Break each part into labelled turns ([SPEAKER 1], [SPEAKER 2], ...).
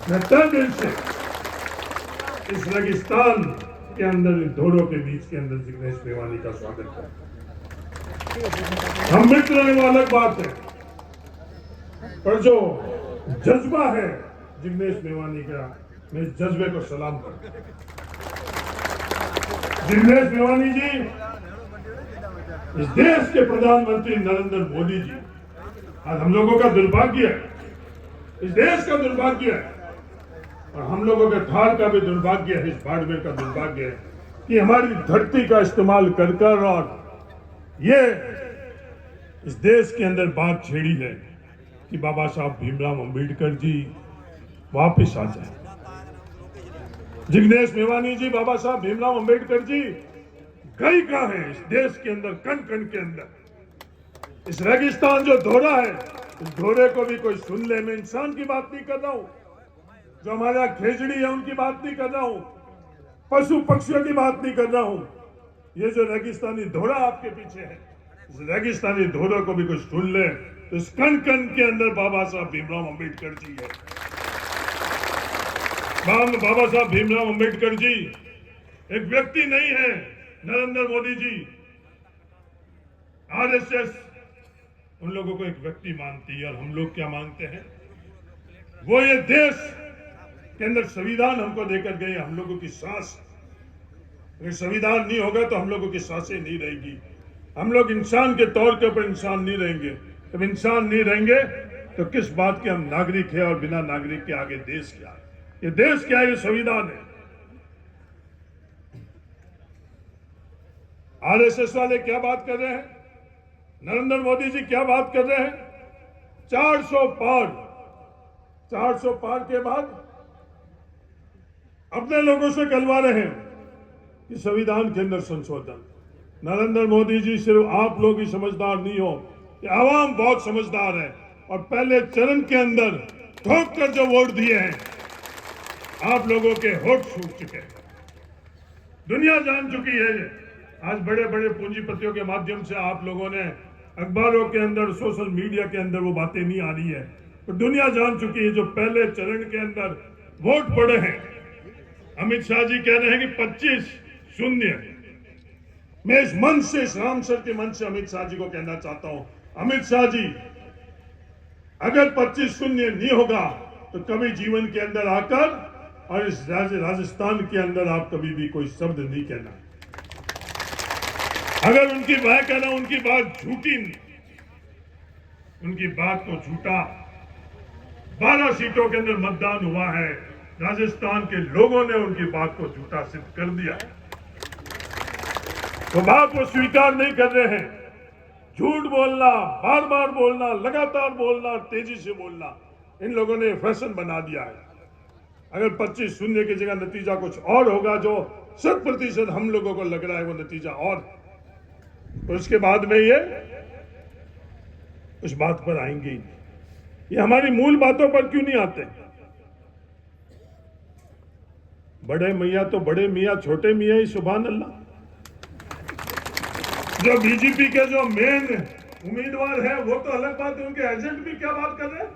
[SPEAKER 1] मैं तहे दिल से इस रेगिस्तान के अंदर धोरों के बीच के अंदर जिग्नेश मेवानी का स्वागत करता। हम मित्र हैं वो अलग बात है, पर जो जज्बा है जिग्नेश मेवानी का, मैं इस जज्बे को सलाम करता हूं। जिग्नेश मेवानी जी इस देश के प्रधानमंत्री नरेंद्र मोदी जी, आज हम लोगों का दुर्भाग्य है, इस देश का दुर्भाग्य है और हम लोगों के थार का भी दुर्भाग्य है, इस बाड़मेर का दुर्भाग्य है कि हमारी धरती का इस्तेमाल कर कर और ये इस देश के अंदर बात छेड़ी है कि बाबा साहब भीमराव अंबेडकर जी वापस आ जाए। जिग्नेश मेवानी जी, बाबा साहब भीमराव अंबेडकर जी गई कहां है इस देश के अंदर, कण कण के अंदर। इस रेगिस्तान जो धोरा है, इस धोरे को भी कोई सुन ले। मैं इंसान की बात नहीं कर रहा हूं, जो हमारे यहाँ खेजड़ी है उनकी बात नहीं कर रहा हूं, पशु पक्षियों की बात नहीं कर रहा हूं। ये जो रेगिस्तानी धोरा आपके पीछे है, इस रेगिस्तानी धोरे को भी कोई सुन ले तो इस कण कण के अंदर बाबा साहब भीमराव अंबेडकर जी है। बाबा साहब भीमराव अंबेडकर जी एक व्यक्ति नहीं है। नरेंद्र मोदी जी, आरएसएस उन लोगों को एक व्यक्ति मानती है और हम लोग क्या मानते हैं? वो ये देश के अंदर संविधान हमको देकर गए, हम लोगों की सांस। अगर संविधान नहीं होगा तो हम लोगों की सांसें नहीं रहेगी, हम लोग इंसान के तौर के ऊपर इंसान नहीं रहेंगे। जब इंसान नहीं रहेंगे तो किस बात के हम नागरिक हैं और बिना नागरिक के आगे देश क्या है? ये देश क्या है? ये संविधान है। आरएसएस वाले क्या बात कर रहे हैं? नरेंद्र मोदी जी क्या बात कर रहे हैं? 400 पार के बाद अपने लोगों से कहलवा रहे हैं कि संविधान के अंदर संशोधन। नरेंद्र मोदी जी, सिर्फ आप लोग ही समझदार नहीं हो, ये आवाम बहुत समझदार है और पहले चरण के अंदर ठोक कर जो वोट दिए हैं, आप लोगों के होठ छूट चुके हैं। दुनिया जान चुकी है। आज बड़े बड़े पूंजीपतियों के माध्यम से आप लोगों ने अखबारों के अंदर, सोशल मीडिया के अंदर वो बातें नहीं आ रही है, तो दुनिया जान चुकी है। जो पहले चरण के अंदर वोट पड़े हैं, अमित शाह जी कह रहे हैं कि 25-0। मैं इस मंच से, इस रामसर के मंच से अमित शाह जी को कहना चाहता हूं, अमित शाह जी, अगर 25-0 नहीं होगा तो कभी जीवन के अंदर आकर और इस राजस्थान के अंदर आप कभी भी कोई शब्द नहीं कहना। अगर उनकी बात कहना, उनकी बात झूठी, उनकी बात को झूठा। 12 सीटों के अंदर मतदान हुआ है, राजस्थान के लोगों ने उनकी बात को झूठा सिद्ध कर दिया है। तो बात वो स्वीकार नहीं कर रहे हैं। झूठ बोलना, बार बार बोलना, लगातार बोलना, तेजी से बोलना, इन लोगों ने फैशन बना दिया है। अगर 25-0 की जगह नतीजा कुछ और होगा, जो 100% हम लोगों को लग रहा है वो नतीजा और, तो उसके बाद में ये उस बात पर आएंगे। ये हमारी मूल बातों पर क्यों नहीं आते? बड़े मियाँ तो बड़े मियाँ, छोटे मियाँ ही सुभान अल्लाह। जो बीजेपी के जो मेन उम्मीदवार है वो तो अलग बात है, उनके एजेंट भी क्या बात कर रहे हैं?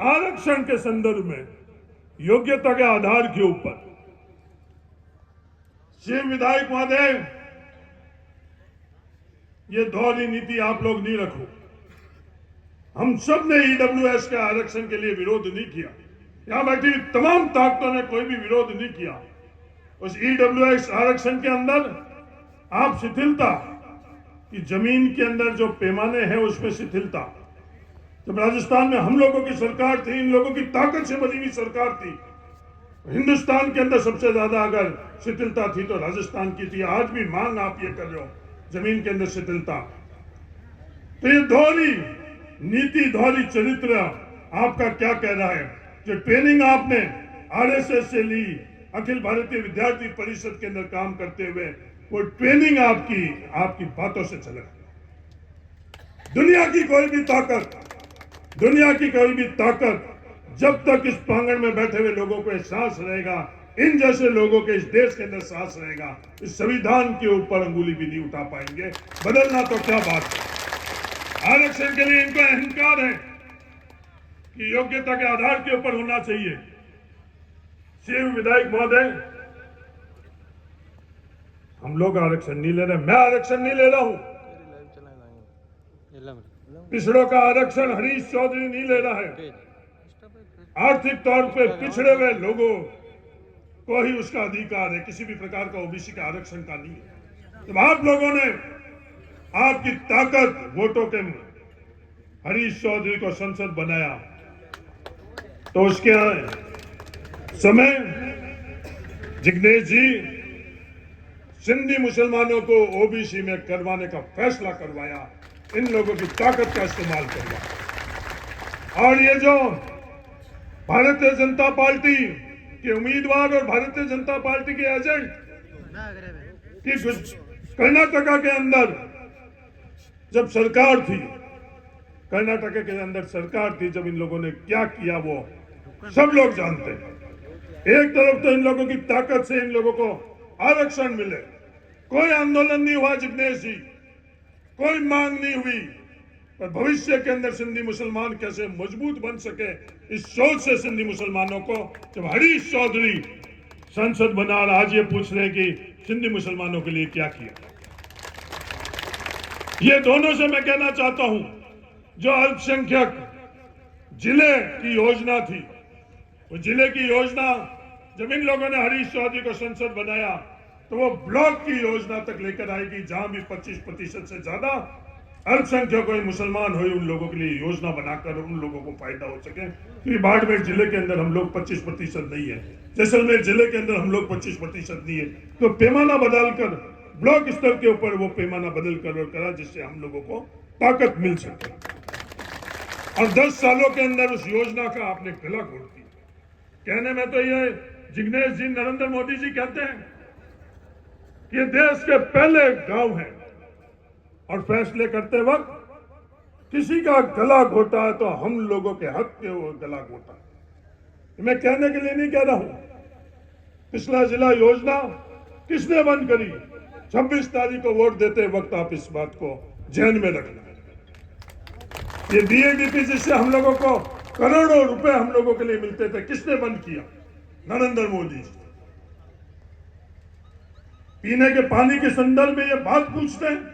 [SPEAKER 1] आरक्षण के संदर्भ में योग्यता के आधार के ऊपर। शिव विधायक महोदय, ये दोहरी नीति आप लोग नहीं रखो। हम सब ने ईडब्ल्यूएस के आरक्षण के लिए विरोध नहीं किया, यहां बैठी तमाम ताकतों ने कोई भी विरोध नहीं किया। उस ईडब्ल्यूएस आरक्षण के अंदर आप शिथिलता कि जमीन के अंदर जो पैमाने हैं उसमें शिथिलता। जब राजस्थान में हम लोगों की सरकार थी, इन लोगों की ताकत से बनी हुई सरकार थी, हिंदुस्तान के अंदर सबसे ज्यादा अगर शिथिलता थी तो राजस्थान की थी। आज भी मांग आप ये कर रहे हो, जमीन के अंदर शिथिलता। तो ये दोहरी नीति, दोहरी चरित्र आपका क्या कह रहा है? जो ट्रेनिंग आपने आरएसएस से ली, अखिल भारतीय विद्यार्थी परिषद के अंदर काम करते हुए, वो ट्रेनिंग आपकी बातों से झलक। दुनिया की कोई भी ताकत जब तक इस प्रांगण में बैठे हुए लोगों को एहसास रहेगा, इन जैसे लोगों के इस देश के अंदर सांस रहेगा, इस संविधान के ऊपर अंगुली भी नहीं उठा पाएंगे। बदलना तो क्या बात है। आरक्षण के लिए इनको अहंकार है, कि योग्यता के आधार के ऊपर होना चाहिए। शिव विधायक महोदय, हम लोग आरक्षण नहीं ले रहे, मैं आरक्षण नहीं ले रहा हूं। पिछड़ों का आरक्षण हरीश चौधरी नहीं ले रहा है। आर्थिक तौर पे पिछड़े हुए लोगों को ही उसका अधिकार है, किसी भी प्रकार का ओबीसी का आरक्षण का नहीं है। जब आप लोगों ने आपकी ताकत वोटों के हरीश चौधरी को संसद बनाया तो उसके समय जिग्नेश जी सिंधी मुसलमानों को ओबीसी में करवाने का फैसला करवाया, इन लोगों की ताकत का इस्तेमाल करवाया। और ये जो भारतीय जनता पार्टी के उम्मीदवार और भारतीय जनता पार्टी के एजेंट की कर्नाटका के अंदर जब सरकार थी, कर्नाटक के अंदर सरकार थी, जब इन लोगों ने क्या किया वो सब लोग जानते हैं। एक तरफ तो इन लोगों की ताकत से इन लोगों को आरक्षण मिले, कोई आंदोलन नहीं हुआ जिग्नेश जी, कोई मांग नहीं हुई, पर भविष्य के अंदर सिंधी मुसलमान कैसे मजबूत बन सके, इस सोच से सिंधी मुसलमानों को जब हरीश चौधरी संसद बना और आज ये पूछ रहे हैं कि सिंधी मुसलमानों के लिए क्या किया। ये दोनों से मैं कहना चाहता हूं, जो अल्पसंख्यक जिले की योजना थी, वो जिले की योजना जब इन लोगों ने हरीश चौधरी को संसद बनाया तो वो ब्लॉक की योजना तक लेकर आएगी, जहां भी 25% से ज्यादा अल्पसंख्यक हो, मुसलमान हो, उन लोगों के लिए योजना बनाकर उन लोगों को फायदा हो सके। क्योंकि बाड़मेर जिले के अंदर हम लोग 25% नहीं है, जैसलमेर जिले के अंदर हम लोग 25% नहीं है, तो पैमाना बदलकर ब्लॉक स्तर के ऊपर वो पैमाना बदल कर और करा, जिससे हम लोगों को ताकत मिल सके। और 10 सालों के अंदर उस योजना का आपने गला घोट दिया। कहने में तो ये जिग्नेश जी, नरेंद्र मोदी जी कहते हैं कि ये देश के पहले गांव है, और फैसले करते वक्त किसी का गला घोटा है तो हम लोगों के हक के वो गला घोटा है। मैं कहने के लिए नहीं कह रहा हूं, पिछला जिला योजना किसने बंद करी? 26 तारीख को वोट देते वक्त आप इस बात को ध्यान में रखना। ये डीएडीपी जिससे हम लोगों को करोड़ों रुपए हम लोगों के लिए मिलते थे, किसने बंद किया? नरेंद्र मोदी जी। पीने के पानी के संदर्भ में ये बात पूछते हैं।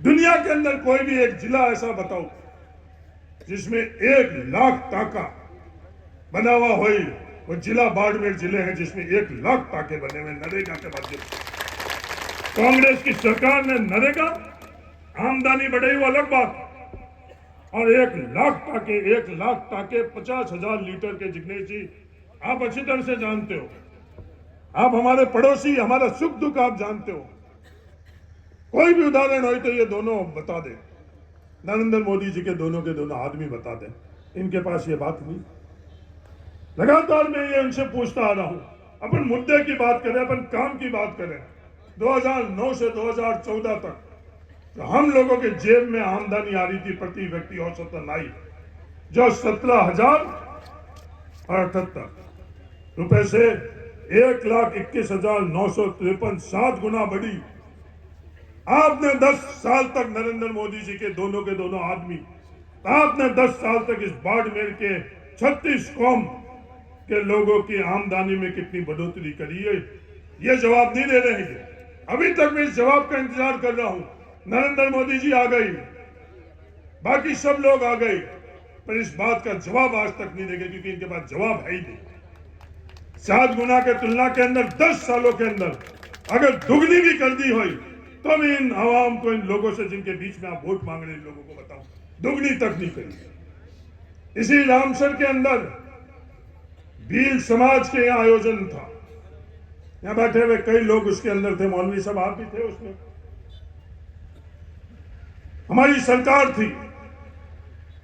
[SPEAKER 1] दुनिया के अंदर कोई भी एक जिला ऐसा बताओ जिसमें 1 लाख टाका बना हुआ हो, वो जिला बाड़मेर जिले हैं जिसमें 1 लाख टाके बने हुए नरेगा के माध्यम से। कांग्रेस की सरकार ने नरेगा आमदनी बढ़ाई, वो अलग बात, और 1 लाख टाके 50,000 लीटर के। जिग्नेश जी, आप अच्छी तरह से जानते हो, आप हमारे पड़ोसी, हमारा सुख दुख आप जानते हो। कोई भी उदाहरण हो तो ये दोनों बता दे, नरेंद्र मोदी जी के दोनों आदमी बता दे। इनके पास ये बात नहीं। लगातार मैं ये उनसे पूछता आ रहा हूं, अपन मुद्दे की बात करें, अपन काम की बात करें। 2009 से 2014 तक तो हम लोगों के जेब में आमदनी आ रही थी प्रति व्यक्ति औसतन आई, जो 17,078 रुपए से 1,21,953, 7 गुना बढ़ी। आपने 10 साल तक नरेंद्र मोदी जी के दोनों आदमी, आपने 10 साल तक इस बाड़मेर के 36 कौम के लोगों की आमदनी में कितनी बढ़ोतरी करी है, ये जवाब नहीं दे रहे हैं। अभी तक मैं इस जवाब का इंतजार कर रहा हूं। नरेंद्र मोदी जी आ गई, बाकी सब लोग आ गए, पर इस बात का जवाब आज तक नहीं देंगे, क्योंकि इनके पास जवाब है ही नहीं। 7 गुना के तुलना के अंदर 10 सालों के अंदर अगर दुगनी भी कर दी हुई तो भी इन आवाम को, इन लोगों से जिनके बीच में आप वोट मांग रहे, इन लोगों को बताओ, दुगनी तक नहीं करी। इसी रामसर के अंदर भील समाज के यहाँ आयोजन था, यहाँ बैठे हुए कई लोग उसके अंदर थे, मौलवी साहब आप भी थे उसमें। हमारी सरकार थी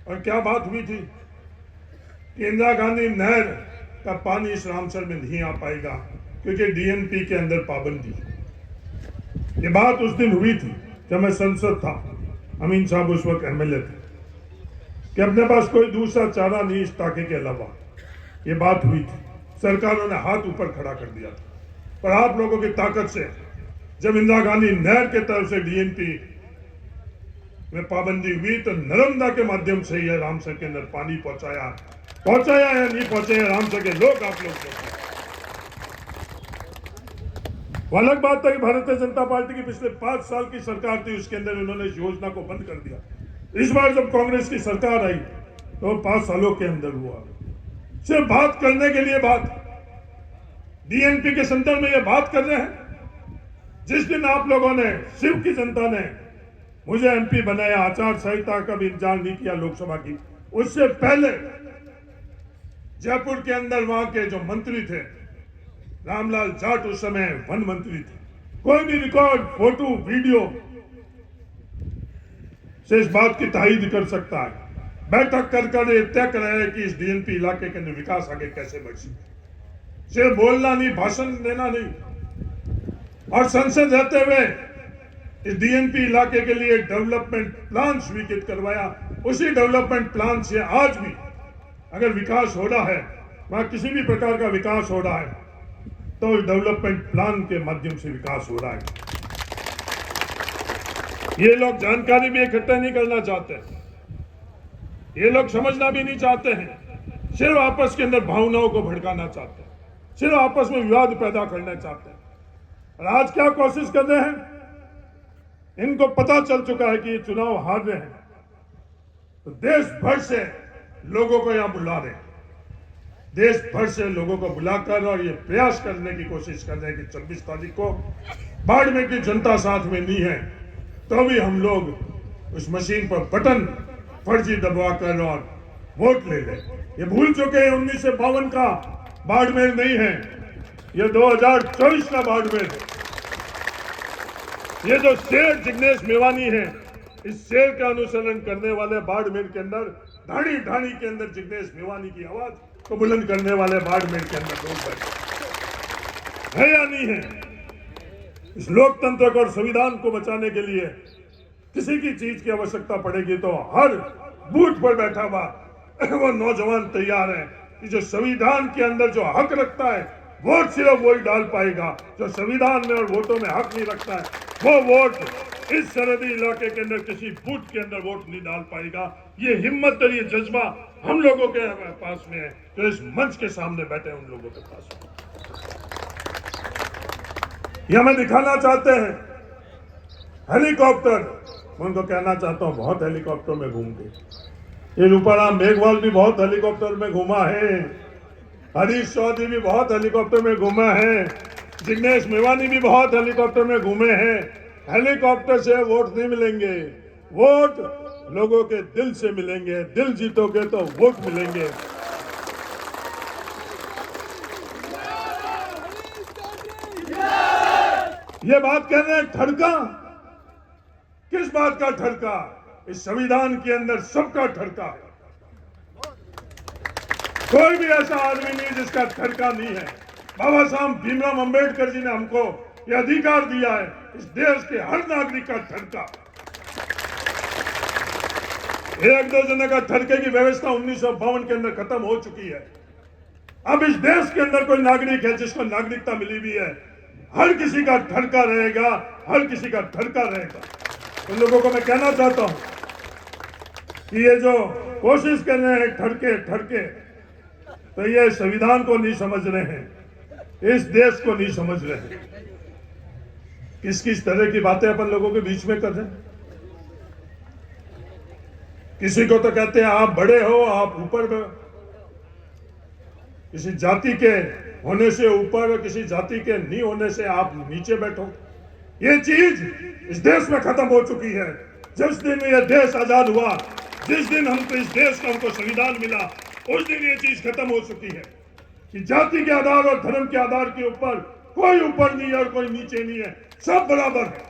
[SPEAKER 1] और क्या बात हुई थी कि इंदिरा गांधी नहर का पानी इस रामसर में नहीं आ पाएगा क्योंकि डीएनपी के अंदर पाबंदी। ये बात उस दिन हुई थी जब मैं संसद था, अमीन साहब उस वक्त एमएलए थे, कि अपने पास कोई दूसरा चारा नहीं इस टाके के अलावा। ये बात हुई थी, सरकारों ने हाथ ऊपर खड़ा कर दिया था, पर आप लोगों की ताकत से जब इंदिरा गांधी नहर के तरफ से डीएनपी में पाबंदी हुई तो नर्मदा के माध्यम से यह रामसर के अंदर पानी पहुंचाया या नहीं पहुंचाया, रामसर के लोग आप लोग देखो। वो अलग बात है कि भारतीय जनता पार्टी की पिछले 5 साल की सरकार थी, उसके अंदर उन्होंने इस योजना को बंद कर दिया। इस बार जब कांग्रेस की सरकार आई तो 5 सालों के अंदर हुआ। सिर्फ बात करने के लिए बात, डीएनपी के सेंटर में ये बात कर रहे हैं। जिस दिन आप लोगों ने, शिव की जनता ने मुझे एमपी बनाया, आचार संहिता का भी इंतजार नहीं किया लोकसभा की, उससे पहले जयपुर के अंदर वहां के जो मंत्री थे, रामलाल जाट उस समय वन मंत्री थे, कोई भी रिकॉर्ड, फोटो, वीडियो से इस बात की तायीद कर सकता है। बैठक कर ये तय कराया कि इस डीएनपी इलाके के अंदर विकास आगे कैसे बढ़ सके। सिर्फ बोलना नहीं, भाषण देना नहीं। और संसद रहते हुए इस डीएनपी इलाके के लिए डेवलपमेंट प्लान स्वीकृत करवाया। उसी डेवलपमेंट प्लान से आज भी अगर विकास हो रहा है, वहां किसी भी प्रकार का विकास हो रहा है, तो डेवलपमेंट प्लान के माध्यम से विकास हो रहा है। ये लोग जानकारी भी इकट्ठा नहीं करना चाहते, ये लोग समझना भी नहीं चाहते हैं, सिर्फ आपस के अंदर भावनाओं को भड़काना चाहते हैं, सिर्फ आपस में विवाद पैदा करना चाहते हैं। और आज क्या कोशिश कर रहे हैं, इनको पता चल चुका है कि ये चुनाव हार रहे हैं, तो देश भर से लोगों को यहां बुला रहे हैं, देश भर से लोगों को बुलाकर और ये प्रयास करने की कोशिश कर रहे हैं कि 26 तारीख को बाड़मेर की जनता साथ में नहीं है, तो भी हम लोग उस मशीन पर बटन फर्जी दबाकर और वोट ले लें। ये भूल चुके हैं 1952 का बाड़मेर नहीं है, ये 2024 का बाड़मेर है। ये जो शेर जिग्नेश मेवानी है, इस शेर का अनुसरण करने वाले बाड़मेर के अंदर ढाणी ढाणी के अंदर जिग्नेश मेवानी की आवाज को बुलंद करने वाले बाड़मेर के अंदर लोग बैठे है या नहीं है। इस लोकतंत्र को और संविधान को बचाने के लिए किसी की चीज की आवश्यकता पड़ेगी तो हर बूथ पर बैठा हुआ वो नौजवान तैयार है कि जो संविधान के अंदर जो हक रखता है वोट सिर्फ वही डाल पाएगा, जो संविधान में और वोटों में हक नहीं रखता है वो वोट इस सरहदी इलाके के अंदर किसी बूथ के अंदर वोट नहीं डाल पाएगा। ये हिम्मत और ये जज्बा हम लोगों के पास में है, जो इस मंच के सामने बैठे उन लोगों के पास में। ये हमें दिखाना चाहते हैं हेलीकॉप्टर, मैं उनको कहना चाहता हूं बहुत हेलीकॉप्टर में घूम के, ये रूपाराम मेघवाल भी बहुत हेलीकॉप्टर में घूमा है, हरीश चौधरी भी बहुत हेलीकॉप्टर में घूमा है, जिग्नेश मेवानी भी बहुत हेलीकॉप्टर में घूमे हैं। हेलीकॉप्टर से वोट नहीं मिलेंगे, वोट लोगों के दिल से मिलेंगे, दिल जीतोगे तो वोट मिलेंगे। ये बात कह रहे हैं ठड़का, किस बात का ठड़का? इस संविधान के अंदर सबका ठड़का है, कोई भी ऐसा आदमी नहीं जिसका ठड़का नहीं है। बाबा साहब भीमराव अंबेडकर जी ने हमको ये अधिकार दिया है, इस देश के हर नागरिक का ठड़का। एक दो जने का ठड़के की व्यवस्था 1952 के अंदर खत्म हो चुकी है। अब इस देश के अंदर कोई नागरिक है जिसको नागरिकता मिली हुई है, हर किसी का ठड़का रहेगा, हर किसी का ठड़का रहेगा। उन लोगों को मैं कहना चाहता हूं कि ये जो कोशिश कर रहे हैं ठड़के ठड़के, तो ये संविधान को नहीं समझ रहे हैं, इस देश को नहीं समझ रहे हैं। किस किस तरह की बातें अपन लोगों के बीच में कर रहे हैं। किसी को तो कहते हैं आप बड़े हो, आप ऊपर, किसी जाति के होने से ऊपर, किसी जाति के नहीं होने से आप नीचे बैठो। ये चीज इस देश में खत्म हो चुकी है। जिस दिन ये देश आजाद हुआ, जिस दिन हमको इस देश का हमको संविधान मिला, उस दिन ये चीज खत्म हो चुकी है कि जाति के आधार और धर्म के आधार के ऊपर कोई ऊपर नहीं है और कोई नीचे नहीं है, सब बराबर है।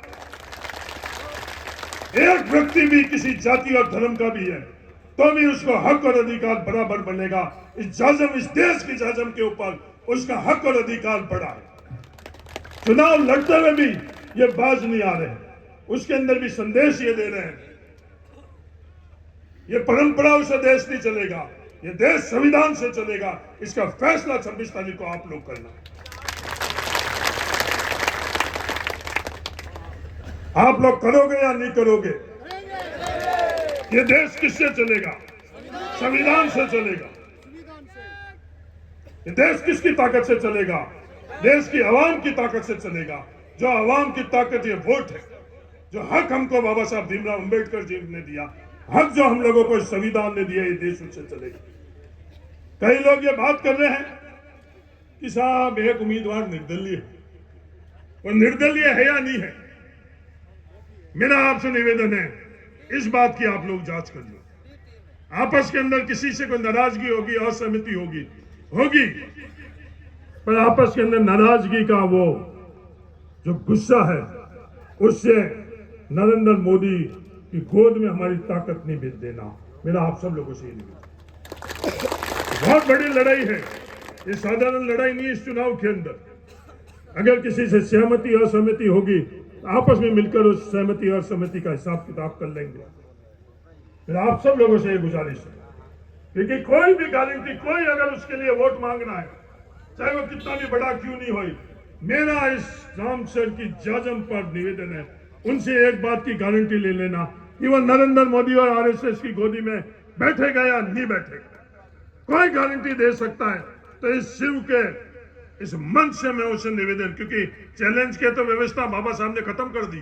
[SPEAKER 1] एक व्यक्ति भी किसी जाति और धर्म का भी है तो भी उसको हक और अधिकार बराबर बनेगा। इस जाजम, इस देश की जाजम के ऊपर उसका हक और अधिकार बढ़ा है। चुनाव लड़ते हुए भी ये बाज नहीं आ रहे, उसके अंदर भी संदेश ये दे रहे हैं, ये परंपराओं से देश नहीं चलेगा, ये देश संविधान से चलेगा। इसका फैसला 26 तारीख को आप लोग करना। आप लोग करोगे या नहीं करोगे? ये देश किससे चलेगा? संविधान से चलेगा। ये देश किसकी ताकत से चलेगा? देश की आवाम की ताकत से चलेगा। जो आवाम की ताकत ये वोट है, जो हक हमको बाबा साहब भीमराव अंबेडकर जी ने दिया, हक जो हम लोगों को संविधान ने दिया, ये देश उससे चलेगा। कई लोग ये बात कर रहे हैं कि साहब एक उम्मीदवार निर्दलीय है, और निर्दलीय है या नहीं है? मेरा आपसे निवेदन है, इस बात की आप लोग जांच कर लो। आपस के अंदर किसी से कोई नाराजगी होगी, असहमति होगी, पर आपस के अंदर नाराजगी का वो जो गुस्सा है, उससे नरेंद्र मोदी की गोद में हमारी ताकत नहीं भेज देना। मेरा आप सब लोगों से ये निवेदन। बहुत बड़ी लड़ाई है, ये साधारण लड़ाई नहीं। इस चुनाव के अंदर अगर किसी से सहमति असहमति होगी, तो आपस में मिलकर उस सहमति असहमति का हिसाब किताब कर लेंगे। मेरा आप सब लोगों से ये गुजारिश है, क्योंकि कोई भी गारंटी, कोई अगर उसके लिए वोट मांगना है, चाहे वो कितना भी बड़ा क्यों नहीं हो, मेरा इस राम सर की जाजम पर निवेदन है, उनसे एक बात की गारंटी ले लेना कि वो नरेंद्र मोदी और आरएसएस की गोदी में बैठेगा या नहीं बैठेगा। कोई गारंटी दे सकता है तो इस शिव के इस मंच से मैं उसे निवेदन, क्योंकि चैलेंज के तो व्यवस्था बाबा साहब ने खत्म कर दी,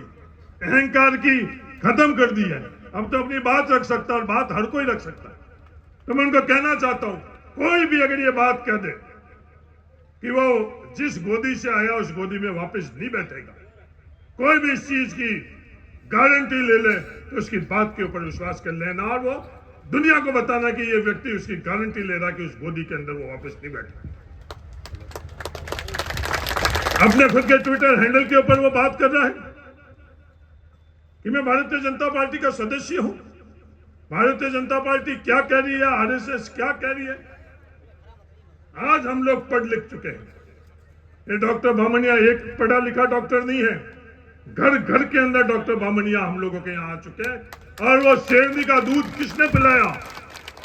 [SPEAKER 1] अहंकार की खत्म कर दी है। अब तो अपनी बात रख सकता है, और बात हर कोई रख सकता है। तो मैं उनको कहना चाहता हूं, कोई भी अगर ये बात कह दे कि वो जिस गोदी से आया उस गोदी में वापस नहीं बैठेगा, कोई भी इस चीज की गारंटी ले ले, तो उसकी बात के ऊपर विश्वास कर लेना, और वो दुनिया को बताना कि ये व्यक्ति उसकी गारंटी ले रहा कि उस गोदी के अंदर वो वापस नहीं बैठेगा। अपने खुद के ट्विटर हैंडल के ऊपर वो बात कर रहा है कि मैं भारतीय जनता पार्टी का सदस्य हूं। भारतीय जनता पार्टी क्या कह रही है, आरएसएस क्या कह रही है, आज हम लोग पढ़ लिख चुके हैं। ये डॉक्टर बामनिया एक पढ़ा लिखा डॉक्टर नहीं है, घर घर के अंदर डॉक्टर बामनिया हम लोगों के यहाँ आ चुके हैं। और वो शेरनी का दूध किसने पिलाया?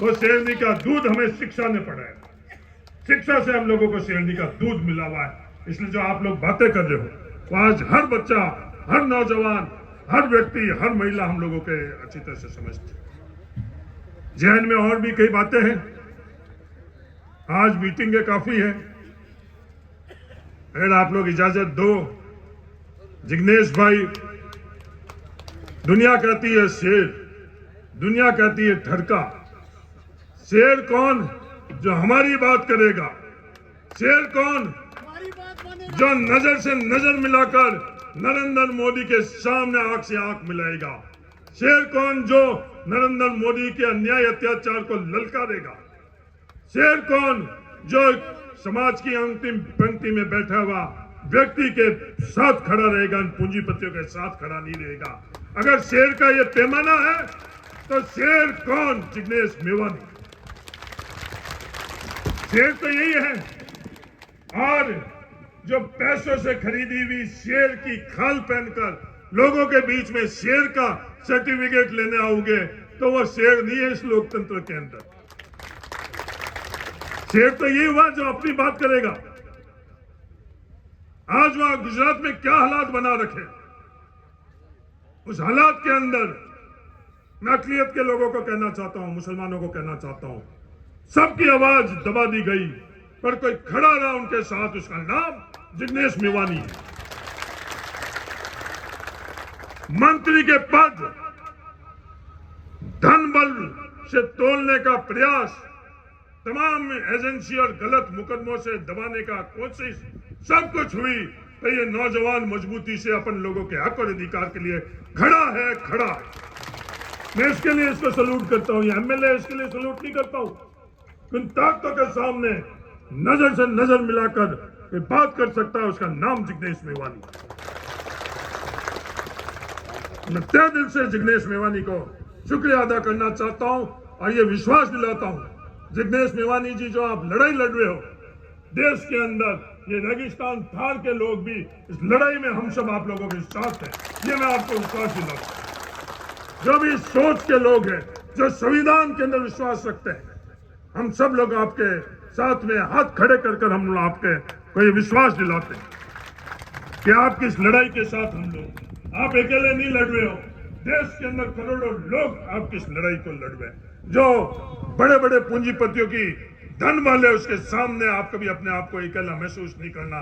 [SPEAKER 1] वो शेरनी का दूध हमें शिक्षा ने पढ़ाया। शिक्षा से हम लोगों को शेरनी का दूध मिला हुआ है। इसलिए जो आप लोग बातें कर रहे हो, वो आज हर बच्चा, हर नौजवान, हर व्यक्ति, हर महिला हम लोगों के अच्छी तरह से समझते। जहन में और भी कई बातें हैं। आज मीटिंगें काफी है, अगर आप लोग इजाजत दो। जिग्नेश भाई, दुनिया कहती है शेर, दुनिया कहती है ठरका। शेर कौन? जो हमारी बात करेगा। शेर कौन? जो नजर से नजर मिलाकर नरेंद्र मोदी के सामने आंख से आंख मिलाएगा। शेर कौन? जो नरेंद्र मोदी के अन्याय अत्याचार को ललकारेगा। शेर कौन? जो समाज की अंतिम पंक्ति में बैठा हुआ व्यक्ति के साथ खड़ा रहेगा, पूंजीपतियों के साथ खड़ा नहीं रहेगा। अगर शेर का ये पैमाना है तो शेर कौन? जिग्नेश मेवानी। शेर तो यही है। और जो पैसों से खरीदी हुई शेर की खाल पहनकर लोगों के बीच में शेर का सर्टिफिकेट लेने आओगे तो वो शेर नहीं है इस लोकतंत्र के अंदर। शेर तो यही हुआ जो अपनी बात करेगा। आज वहां गुजरात में क्या हालात बना रखे, उस हालात के अंदर मैं अकलियत के लोगों को कहना चाहता हूं, मुसलमानों को कहना चाहता हूं, सबकी आवाज दबा दी गई, पर कोई खड़ा रहा उनके साथ। उसका नाम जिग्नेश मेवानी है। मंत्री के पद धन बल से तोलने का प्रयास, तमाम एजेंसी और गलत मुकदमों से दबाने का कोशिश, सब कुछ हुई, तो ये नौजवान मजबूती से अपन लोगों के हक और अधिकार के लिए खड़ा है, खड़ा है। मैं इसके लिए इसको सलूट करता हूं। ये एमएलए इसके लिए सलूट नहीं करता हूं। उन ताकतों के सामने नजर से नजर मिलाकर बात कर सकता है, उसका नाम जिग्नेश मेवानी। मैं तहे दिल से जिग्नेश मेवानी को शुक्रिया अदा करना चाहता हूं और ये विश्वास दिलाता हूं, जिग्नेश मेवानी जी, जो आप लड़ाई लड़ रहे हो देश के अंदर, ये रेगिस्तान थार के लोग भी इस लड़ाई में हम सब आप लोगों के साथ हैं। ये मैं आपको विश्वास दिलाता हूं। जो भी सोच के लोग हैं, जो संविधान के अंदर विश्वास रखते हैं, हम सब लोग आपके साथ में हाथ खड़े कर हम आपके को ये विश्वास दिलाते हैं कि आपकी इस लड़ाई के साथ हम लोग, आप अकेले नहीं लड़ रहे हो। देश के अंदर करोड़ों लोग आपकी इस लड़ाई को लड़ रहे हैं। जो बड़े बड़े पूंजीपतियों की धन वाले, उसके सामने आप कभी अपने आप को अकेला महसूस नहीं करना।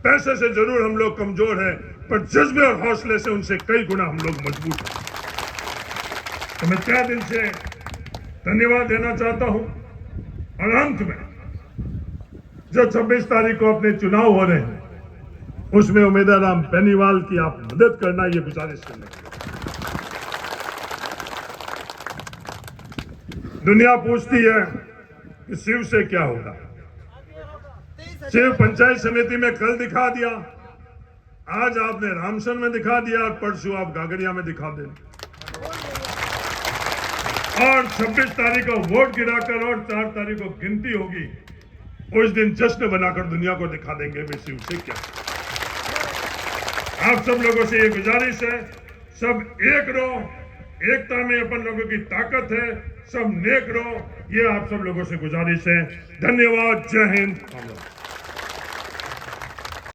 [SPEAKER 1] पैसे से जरूर हम लोग कमजोर हैं, पर जज्बे और हौसले से उनसे कई गुना हम लोग मजबूत हैं। तो मैं तहे दिल से धन्यवाद देना चाहता हूं। और अंत में जो 26 तारीख को अपने चुनाव हो रहे हैं, उसमें उम्मीदवार राम बेनीवाल की आप मदद करना, ये गुजारिश करने की। दुनिया पूछती है कि शिव से क्या होगा। शिव पंचायत समिति में कल दिखा दिया, आज आपने रामसन में दिखा दिया, और परसों आप गागरिया में दिखा देना। और 26 तारीख को वोट गिराकर और 4 तारीख को गिनती होगी, उस दिन जश्न बनाकर दुनिया को दिखा देंगे वे शिव से क्या। आप सब लोगों से ये गुजारिश है, सब एक रहो, एकता में अपन लोगों की ताकत है, सब नेक रहो, ये आप सब लोगों से गुजारिश है। धन्यवाद। जय हिंद।